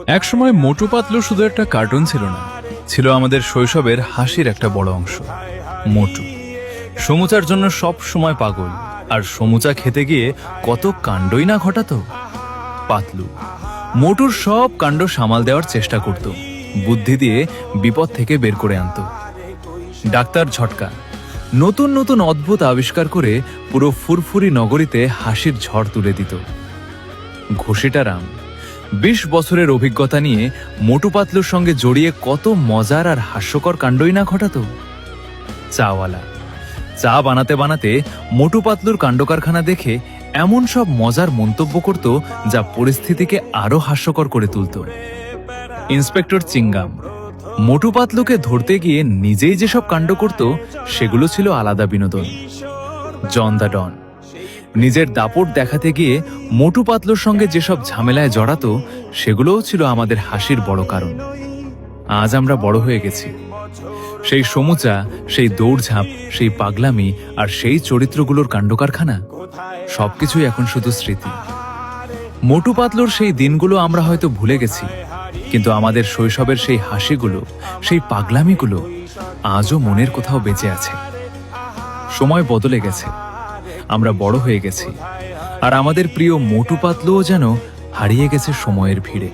একসময় মোটু পাতলু শুধু একটা কার্টুন ছিল না, ছিল আমাদের শৈশবের হাসির একটা বড় অংশ। মোটু সমুচার জন্য সব সময় পাগল, আর সমুচা খেতে গিয়ে কত কাণ্ডই না ঘটাতো। পাতলু মোটুর সব কাণ্ড সামাল দেওয়ার চেষ্টা করত, বুদ্ধি দিয়ে বিপদ থেকে বের করে আনত। ডাক্তার ঝটকা নতুন নতুন অদ্ভুত আবিষ্কার করে পুরো ফুরফুরি নগরীতে হাসির ঝড় তুলে দিত। ঘুষিটারাম ২০ বছরের অভিজ্ঞতা নিয়ে মোটু পাতলুর সঙ্গে জড়িয়ে কত মজার আর হাস্যকর কাণ্ডই না ঘটাতো। চাওয়ালা চা বানাতে বানাতে মোটু পাতলুর কাণ্ডকারখানা দেখে এমন সব মজার মন্তব্য করত যা পরিস্থিতিকে আরো হাস্যকর করে তুলত। ইন্সপেক্টর চিঙ্গাম মোটু পাতলুকে ধরতে গিয়ে নিজেই যেসব কাণ্ড করত সেগুলো ছিল আলাদা বিনোদন। জন দ্য ডন নিজের দাপট দেখাতে গিয়ে মোটু পাতলুর সঙ্গে যেসব ঝামেলায় জড়াতো সেগুলোও ছিল আমাদের হাসির বড় কারণ। আজ আমরা বড় হয়ে গেছি। সেই সমুচা, সেই দৌড়ঝাঁপ, সেই পাগলামি আর সেই চরিত্রগুলোর কাণ্ডকারখানা সবকিছুই এখন শুধু স্মৃতি। মোটু পাতলুর সেই দিনগুলো আমরা হয়তো ভুলে গেছি, কিন্তু আমাদের শৈশবের সেই হাসিগুলো, সেই পাগলামিগুলো আজও মনের কোথাও বেঁচে আছে। সময় বদলে গেছে, আমরা বড় হয়ে গেছি, আর আমাদের প্রিয় মোটু পাতলুও যেন হারিয়ে গেছে সময়ের ভিড়ে।